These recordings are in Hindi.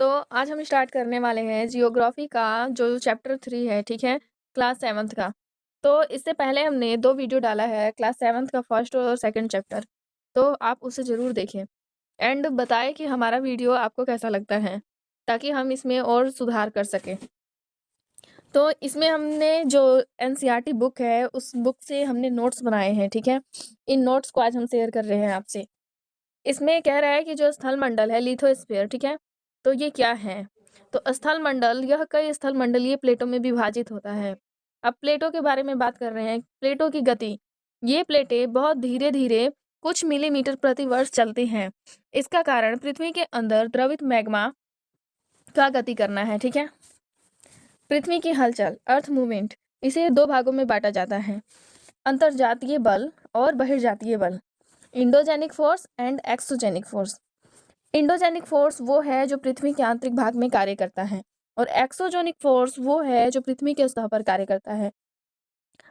तो आज हम स्टार्ट करने वाले हैं जियोग्राफी का जो चैप्टर 3 है, ठीक है? क्लास 7th का। तो इससे पहले हमने 2 वीडियो डाला है क्लास 7th का फर्स्ट और सेकंड चैप्टर, तो आप उसे ज़रूर देखें एंड बताएँ कि हमारा वीडियो आपको कैसा लगता है, ताकि हम इसमें और सुधार कर सकें। तो इसमें हमने जो एनसीईआरटी बुक है, उस बुक से हमने नोट्स बनाए हैं, ठीक है? इन नोट्स को आज हम शेयर कर रहे हैं आपसे। इसमें कह रहा है कि जो स्थलमंडल है लिथोस्फीयर, ठीक है? तो ये क्या है? तो स्थलमंडल यह कई स्थलमंडलीय प्लेटों में विभाजित होता है। अब प्लेटों के बारे में बात कर रहे हैं। प्लेटों की गति, ये प्लेटें बहुत धीरे-धीरे कुछ मिलीमीटर प्रति वर्ष चलती हैं। इसका कारण पृथ्वी के अंदर द्रवित मैग्मा का गति करना है, ठीक है? पृथ्वी की हलचल, अर्थ मूवमेंट, इसे 2 भागों में बाँटा जाता है, अंतर्जातीय बल और बहिर्जातीय बल। Endogenic force and exogenic force. Endogenic force वो है जो पृथ्वी के आंतरिक भाग में कार्य करता है और एक्सोजेनिक फोर्स वो है जो पृथ्वी के सतह पर कार्य करता है।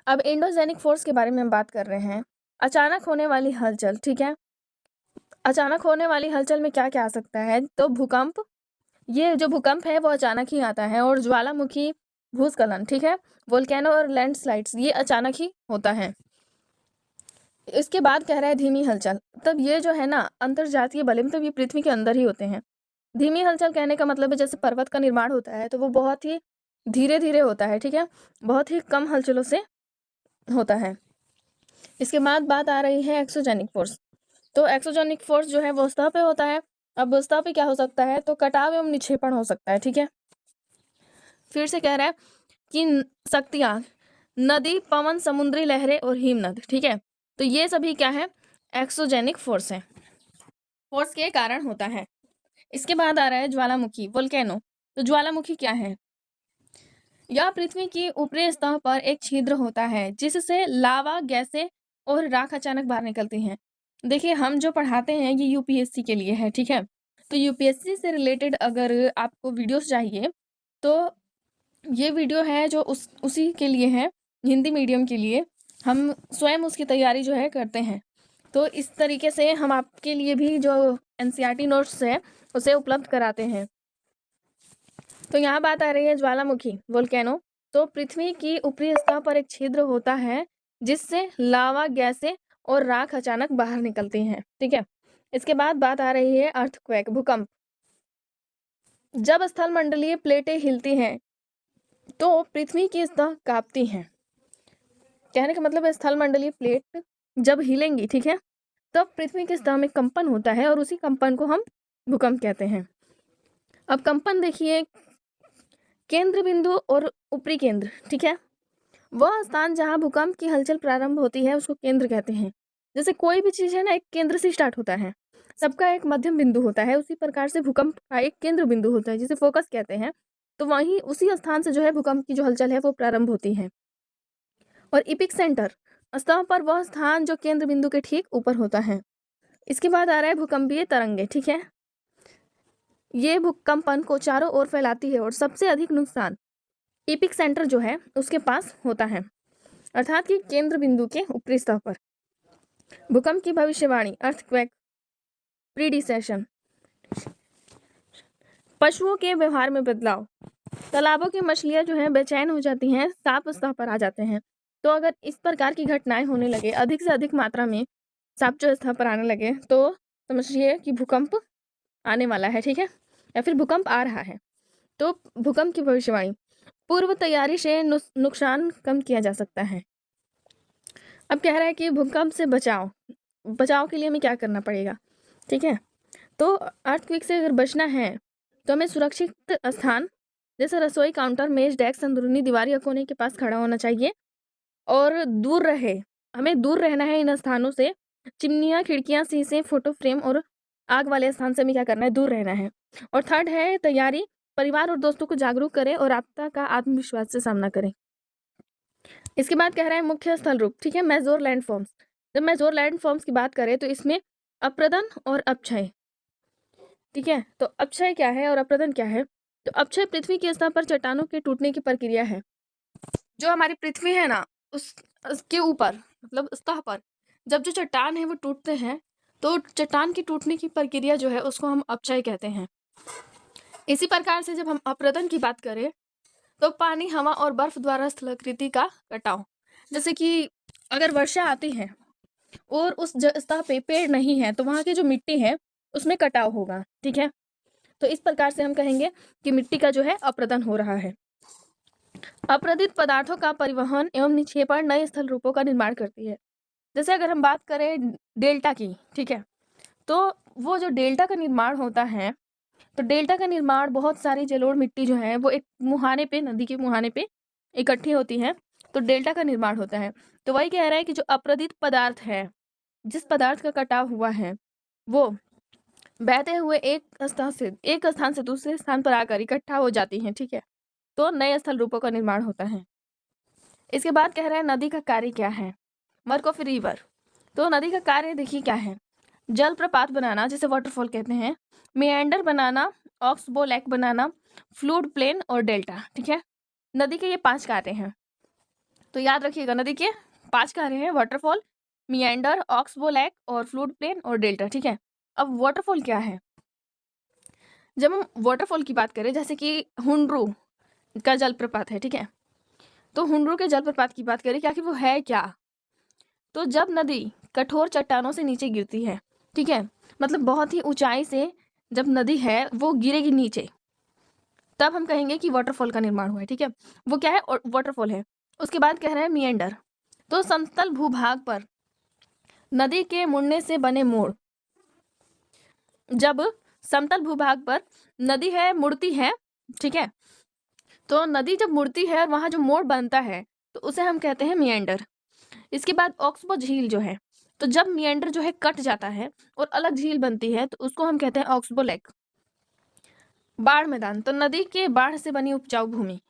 अब इंडोजेनिक फोर्स के बारे में हम बात कर रहे हैं। अचानक होने वाली हलचल, ठीक है? अचानक होने वाली हलचल में क्या क्या आ सकता है? तो भूकंप, ये जो भूकंप है वो अचानक ही आता है, और ज्वालामुखी, भूस्खलन, ठीक है? वोल्केनो और लैंडस्लाइड्स, ये अचानक ही होता है। इसके बाद कह रहा है धीमी हलचल। तब ये जो है ना अंतर्जातीय बल, मतलब ये पृथ्वी के अंदर ही होते हैं। धीमी हलचल कहने का मतलब है जैसे पर्वत का निर्माण होता है तो वो बहुत ही धीरे-धीरे होता है, ठीक है? बहुत ही कम हलचलों से होता है। इसके बाद बात आ रही है एक्सोजेनिक फोर्स। तो एक्सोजेनिक फोर्स जो है वो सतह पे होता है। अब सतह पे क्या हो सकता है? तो कटाव एवं निक्षेपण हो सकता है, ठीक है? फिर से कह रहा है कि शक्तियाँ, नदी, पवन, समुद्री लहरें और हिमनद, ठीक है? तो ये सभी क्या है? एक्सोजेनिक फोर्स है, फोर्स के कारण होता है। इसके बाद आ रहा है ज्वालामुखी, वोल्केनो। तो ज्वालामुखी क्या है? यह पृथ्वी की ऊपरी सतह पर एक छिद्र होता है जिससे लावा, गैसें और राख अचानक बाहर निकलती हैं। देखिए, हम जो पढ़ाते हैं ये यूपीएससी के लिए है, ठीक है? तो यूपीएससी से रिलेटेड अगर आपको वीडियोस चाहिए तो ये वीडियो है जो उसी के लिए है, हिंदी मीडियम के लिए। हम स्वयं उसकी तैयारी जो है करते हैं। तो इस तरीके से हम आपके लिए भी जो एनसीईआरटी नोट्स है उसे उपलब्ध कराते हैं। तो यहाँ बात आ रही है ज्वालामुखी, वोल्केनो। तो पृथ्वी की ऊपरी सतह पर एक छिद्र होता है जिससे लावा, गैसें और राख अचानक बाहर निकलती हैं, ठीक है? इसके बाद बात आ रही है अर्थक्वेक, भूकंप। जब स्थलमंडलीय प्लेटें हिलती हैं तो पृथ्वी की सतह कांपती है। कहने का मतलब है स्थलमंडलीय प्लेट जब हिलेंगी, ठीक है, तब पृथ्वी की सतह में कंपन होता है और उसी कंपन को हम भूकंप कहते हैं। अब कंपन देखिए, केंद्र बिंदु और ऊपरी केंद्र, ठीक है? वह स्थान जहाँ भूकंप की हलचल प्रारंभ होती है उसको केंद्र कहते हैं। जैसे कोई भी चीज़ है ना, एक केंद्र से स्टार्ट होता है, सबका एक मध्यम बिंदु होता है, उसी प्रकार से भूकंप का एक केंद्र बिंदु होता है जिसे फोकस कहते हैं। तो वहीं उसी स्थान से जो है भूकंप की जो हलचल है वो प्रारंभ होती है। और इपिक सेंटर, सतह पर वह स्थान जो केंद्र बिंदु के ठीक ऊपर होता है। इसके बाद आ रहा है भूकंपीय तरंगे, ठीक है? ये भूकंपन को चारों ओर फैलाती है और सबसे अधिक नुकसान इपिक सेंटर जो है उसके पास होता है, अर्थात कि केंद्र बिंदु के ऊपरी सतह पर। भूकंप की भविष्यवाणी, अर्थक्वेक प्रीडिसेशन। पशुओं के व्यवहार में बदलाव, तालाबों की मछलियां जो हैं बेचैन हो जाती हैं, साफ सतह पर आ जाते हैं। तो अगर इस प्रकार की घटनाएं होने लगे, अधिक से अधिक मात्रा में सांप जो सतह पर आने लगे, तो समझिए कि भूकंप आने वाला है, ठीक है? या फिर भूकंप आ रहा है। तो भूकंप की भविष्यवाणी, पूर्व तैयारी से नुकसान कम किया जा सकता है। अब कह रहा है कि भूकंप से बचाव के लिए हमें क्या करना पड़ेगा, ठीक है? तो अर्थक्वेक से अगर बचना है तो हमें सुरक्षित स्थान जैसे रसोई, काउंटर, मेज, डेस्क, अंदरूनी दीवार या कोने के पास खड़ा होना चाहिए और हमें दूर रहना है इन स्थानों से। चिमनियाँ, खिड़कियाँ, शीशे, फोटो फ्रेम और आग वाले स्थान से हमें क्या करना है? दूर रहना है। और थर्ड है तैयारी, परिवार और दोस्तों को जागरूक करें और आपदा का आत्मविश्वास से सामना करें। इसके बाद कह रहा है मुख्य स्थल रूप, ठीक है, मेजोर लैंड फॉर्म्स। जब मेजोर लैंड फॉर्म्स की बात करें तो इसमें अप्रदन और अपक्षय, ठीक है? तो अपक्षय क्या है और अप्रदन क्या है? तो अपक्षय पृथ्वी के सतह पर चट्टानों के टूटने की प्रक्रिया है। जो हमारी पृथ्वी है ना, उसके ऊपर, मतलब सतह पर जब जो चट्टान है वो टूटते हैं, तो चट्टान की टूटने की प्रक्रिया जो है उसको हम अपक्षय कहते हैं। इसी प्रकार से जब हम अपरदन की बात करें तो पानी, हवा और बर्फ द्वारा स्थलाकृति का कटाव। जैसे कि अगर वर्षा आती है और उस सतह पे पेड़ नहीं है तो वहाँ की जो मिट्टी है उसमें कटाव होगा, ठीक है। तो इस प्रकार से हम कहेंगे कि मिट्टी का जो है अपरदन हो रहा है। अपरदित पदार्थों का परिवहन एवं निक्षेपण नए स्थल रूपों का निर्माण करती है। जैसे अगर हम बात करें डेल्टा की, ठीक है, तो वो जो डेल्टा का निर्माण होता है, तो डेल्टा का निर्माण बहुत सारी जलोढ़ मिट्टी जो है वो एक मुहाने पे, नदी के मुहाने पे इकट्ठी होती है, तो डेल्टा का निर्माण होता है। तो वही कह रहा है कि जो अपरदित पदार्थ है, जिस पदार्थ का कटाव हुआ है, वो बहते हुए एक स्थान से दूसरे स्थान पर आकर इकट्ठा हो जाती हैं, ठीक है, तो नए स्थल रूपों का निर्माण होता है। इसके बाद कह रहा है नदी का कार्य क्या है, वर्क ऑफ रिवर। तो नदी का कार्य देखिए क्या है, जलप्रपात बनाना जिसे वाटरफॉल कहते हैं, मेंडर बनाना, ऑक्सबो लेक बनाना, फ्लूड प्लेन और डेल्टा, ठीक है। नदी के ये 5 कार्य हैं, तो याद रखिएगा नदी के 5 कार्य हैं, वाटरफॉल, मियांडर, ऑक्सबो लेक और फ्लूड प्लेन और डेल्टा, ठीक है। अब वाटरफॉल क्या है, जब हम वाटरफॉल की बात करें, जैसे कि हुंड्रू का जलप्रपात है, ठीक है, तो हुंड्रू के जलप्रपात की बात करें क्या कि वो है क्या, तो जब नदी कठोर चट्टानों से नीचे गिरती है, ठीक है, मतलब बहुत ही ऊंचाई से जब नदी है वो गिरेगी नीचे, तब हम कहेंगे कि वाटरफॉल का निर्माण हुआ है, ठीक है। वो क्या है, वाटरफॉल है। उसके बाद कह रहे हैं मिएंडर, तो समतल भूभाग पर नदी के मुड़ने से बने मोड़। जब समतल भूभाग पर नदी है मुड़ती है, ठीक है, तो नदी जब मुड़ती है और वहां जो मोड़ बनता है तो उसे हम कहते हैं मिएंडर। इसके बाद ऑक्सबो झील जो है, तो जब मिएंडर जो है कट जाता है और अलग झील बनती है तो उसको हम कहते हैं ऑक्सबो लेक। बाढ़ मैदान, तो नदी के बाढ़ से बनी उपजाऊ भूमि,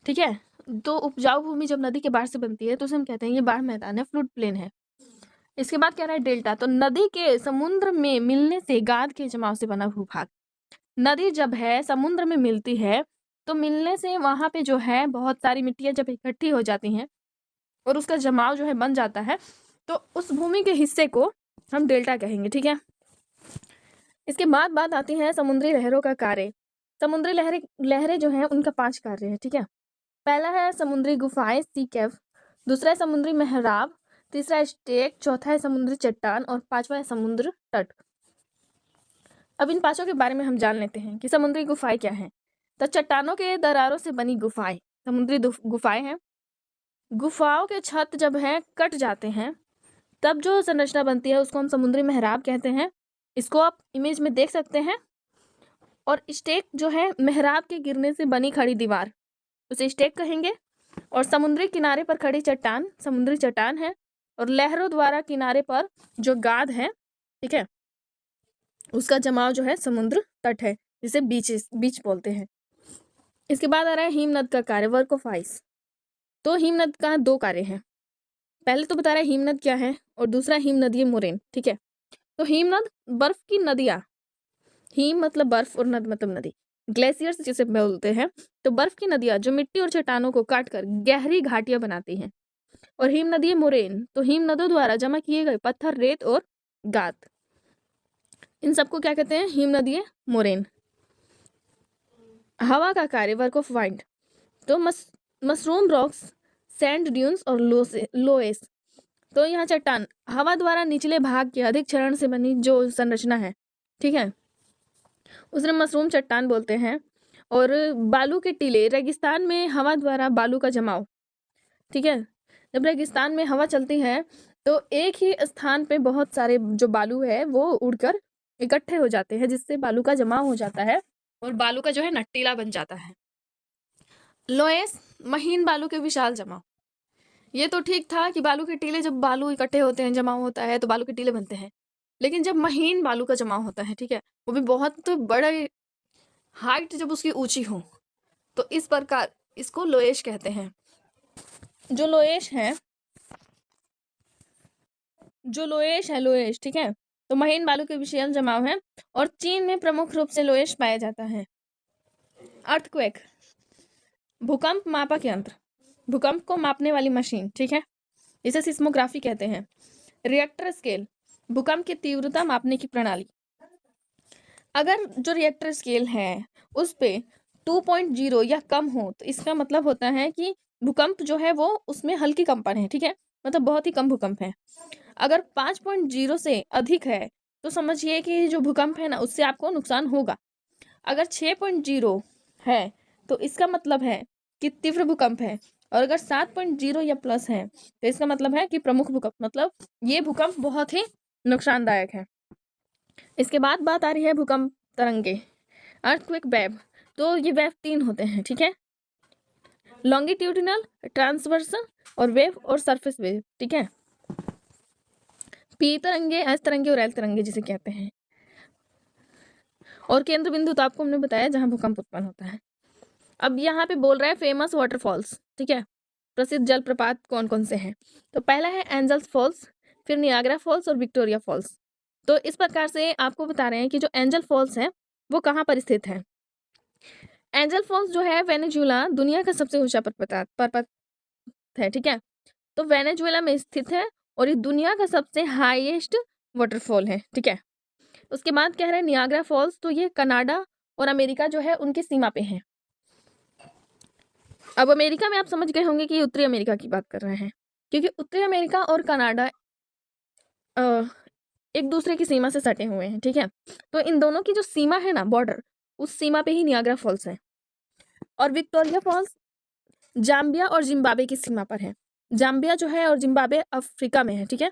ठीक है, तो उपजाऊ भूमि जब नदी के बाढ़ से बनती है तो उसे हम कहते हैं ये बाढ़ मैदान है, फ्लूड प्लेन है। इसके बाद कह रहा है डेल्टा, तो नदी के समुद्र में मिलने से गाद के जमाव से बना भूभाग। नदी जब है समुद्र में मिलती है तो मिलने से वहां पे जो है बहुत सारी मिट्टियां जब इकट्ठी हो जाती हैं और उसका जमाव जो है बन जाता है, तो उस भूमि के हिस्से को हम डेल्टा कहेंगे, ठीक है। इसके बाद बात आती है समुद्री लहरों का कार्य। समुद्री लहरें जो हैं उनका 5 कार्य है, ठीक है। पहला है समुद्री गुफाएं, सी केव, दूसरा है समुद्री मेहराब, तीसरा है स्टेक, चौथा है समुद्री चट्टान और 5वां है समुद्र तट। अब इन 5 के बारे में हम जान लेते हैं कि समुद्री गुफाएं क्या हैं। तो चट्टानों के दरारों से बनी गुफाएं समुद्री गुफाएं हैं। गुफाओं के छत जब हैं कट जाते हैं तब जो संरचना बनती है उसको हम समुद्री मेहराब कहते हैं। इसको आप इमेज में देख सकते हैं। और स्टेक जो है मेहराब के गिरने से बनी खड़ी दीवार, उसे स्टेक कहेंगे। और समुद्री किनारे पर खड़ी चट्टान समुद्री चट्टान है। और लहरों द्वारा किनारे पर जो गाद है, ठीक है, उसका जमाव जो है समुद्र तट है, जिसे बीच बोलते हैं। इसके बाद आ रहा है हिमनद का कार्य, वर्क ऑफ आइस। तो हिमनद का 2 कार्य हैं। पहले तो बता रहा है हिमनद क्या है और दूसरा हिमनदीय मोरेन, ठीक है। तो हिमनद बर्फ की नदियां, हिम मतलब बर्फ और नद मतलब नदी, ग्लेशियर्स जिसे बोलते हैं। तो बर्फ की नदियां जो मिट्टी और चट्टानों को काटकर गहरी घाटियां बनाती हैं। और हिम नदी मोरेन, तो हिम नदों द्वारा जमा किए गए पत्थर, रेत और गाद, इन सबको क्या कहते हैं, हिम नदी मोरेन। हवा का कार्य, वर्क ऑफ वाइंड। तो मशरूम रॉक्स, सैंड ड्यून्स और लोएस। तो यहाँ चट्टान हवा द्वारा निचले भाग के अधिक क्षरण से बनी जो संरचना है, ठीक है, उसे मशरूम चट्टान बोलते हैं। और बालू के टीले, रेगिस्तान में हवा द्वारा बालू का जमाव, ठीक है। जब रेगिस्तान में हवा चलती है तो एक ही स्थान पे बहुत सारे जो बालू है वो उड़कर इकट्ठे हो जाते हैं, जिससे बालू का जमाव हो जाता है और बालू का जो है नट्टीला बन जाता है। लोएस, महीन बालू के विशाल जमाव। ये तो ठीक था कि बालू के टीले, जब बालू इकट्ठे होते हैं, जमाव होता है तो बालू के टीले बनते हैं। लेकिन जब महीन बालू का जमाव होता है, ठीक है, वो भी बहुत बड़े हाइट जब उसकी ऊंची हो, तो इस प्रकार इसको लोएश कहते हैं। जो लोएश है लोएश, ठीक है, तो महीन बालू के विशाल जमाव है। और चीन में प्रमुख रूप से लोएश पाया जाता है। अर्थक्वेक, भूकंप मापक यंत्र, भूकंप को मापने वाली मशीन, ठीक है, इसे सिस्मोग्राफी कहते हैं। रिएक्टर स्केल, भूकंप की तीव्रता मापने की प्रणाली। अगर जो रिएक्टर स्केल है उस पे 2.0 या कम हो तो इसका मतलब होता है कि भूकंप जो है वो उसमें हल्की कंपन है, ठीक है, मतलब बहुत ही कम भूकंप है। अगर 5.0 से अधिक है तो समझिए कि जो भूकंप है ना उससे आपको नुकसान होगा। अगर 6.0 है तो इसका मतलब है कि तीव्र भूकंप है, और अगर 7.0 या प्लस है तो इसका मतलब है कि प्रमुख भूकंप, मतलब ये भूकंप बहुत ही नुकसानदायक है। इसके बाद बात आ रही है भूकंप तरंगे, अर्थक्वेक वेव। तो ये वेव 3 होते हैं, ठीक है, लॉन्गिट्यूडिनल, ट्रांसवर्सल और वेव और सरफेस वेव, ठीक है। पी तरंगे, एस तरंगे और एल तरंगे जिसे कहते हैं। और केंद्र बिंदु तो आपको हमने बताया जहां भूकंप उत्पन्न होता है। अब यहाँ पे बोल रहा है फेमस वाटरफॉल्स, ठीक है, प्रसिद्ध जलप्रपात कौन कौन से हैं। तो पहला है एंजल्स फॉल्स, फिर नियाग्रा फॉल्स और विक्टोरिया फॉल्स। तो इस प्रकार से आपको बता रहे हैं कि जो एंजल फॉल्स है वो कहाँ पर स्थित है। एंजल फॉल्स जो है वेनेजुएला दुनिया का सबसे ऊंचा पर्वत है, ठीक है, तो वेनेजुएला में स्थित है और ये दुनिया का सबसे हाईएस्ट वाटरफॉल है, ठीक है। उसके बाद कह रहे हैं नियाग्रा फॉल्स, तो ये कनाडा और अमेरिका जो है उनकी सीमा पे है। अब अमेरिका में आप समझ गए होंगे कि उत्तरी अमेरिका की बात कर रहे हैं, क्योंकि उत्तरी अमेरिका और कनाडा एक दूसरे की सीमा से सटे हुए हैं, ठीक है। तो इन दोनों की जो सीमा है ना, बॉर्डर, उस सीमा पे ही नियाग्रा फॉल्स है। और विक्टोरिया फॉल्स जाम्बिया और जिम्बाब्वे की सीमा पर है। जाम्बिया जो है और जिम्बाब्वे अफ्रीका में है, ठीक है।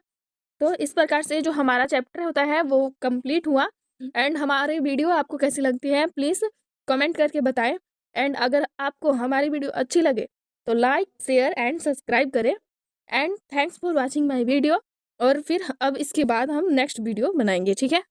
तो इस प्रकार से जो हमारा चैप्टर होता है वो कंप्लीट हुआ। एंड हमारी वीडियो आपको कैसी लगती है प्लीज़ कमेंट करके बताएं। एंड अगर आपको हमारी वीडियो अच्छी लगे तो लाइक, शेयर एंड सब्सक्राइब करें। And thanks for watching my video. और फिर अब इसके बाद हम नेक्स्ट वीडियो बनाएंगे, ठीक है।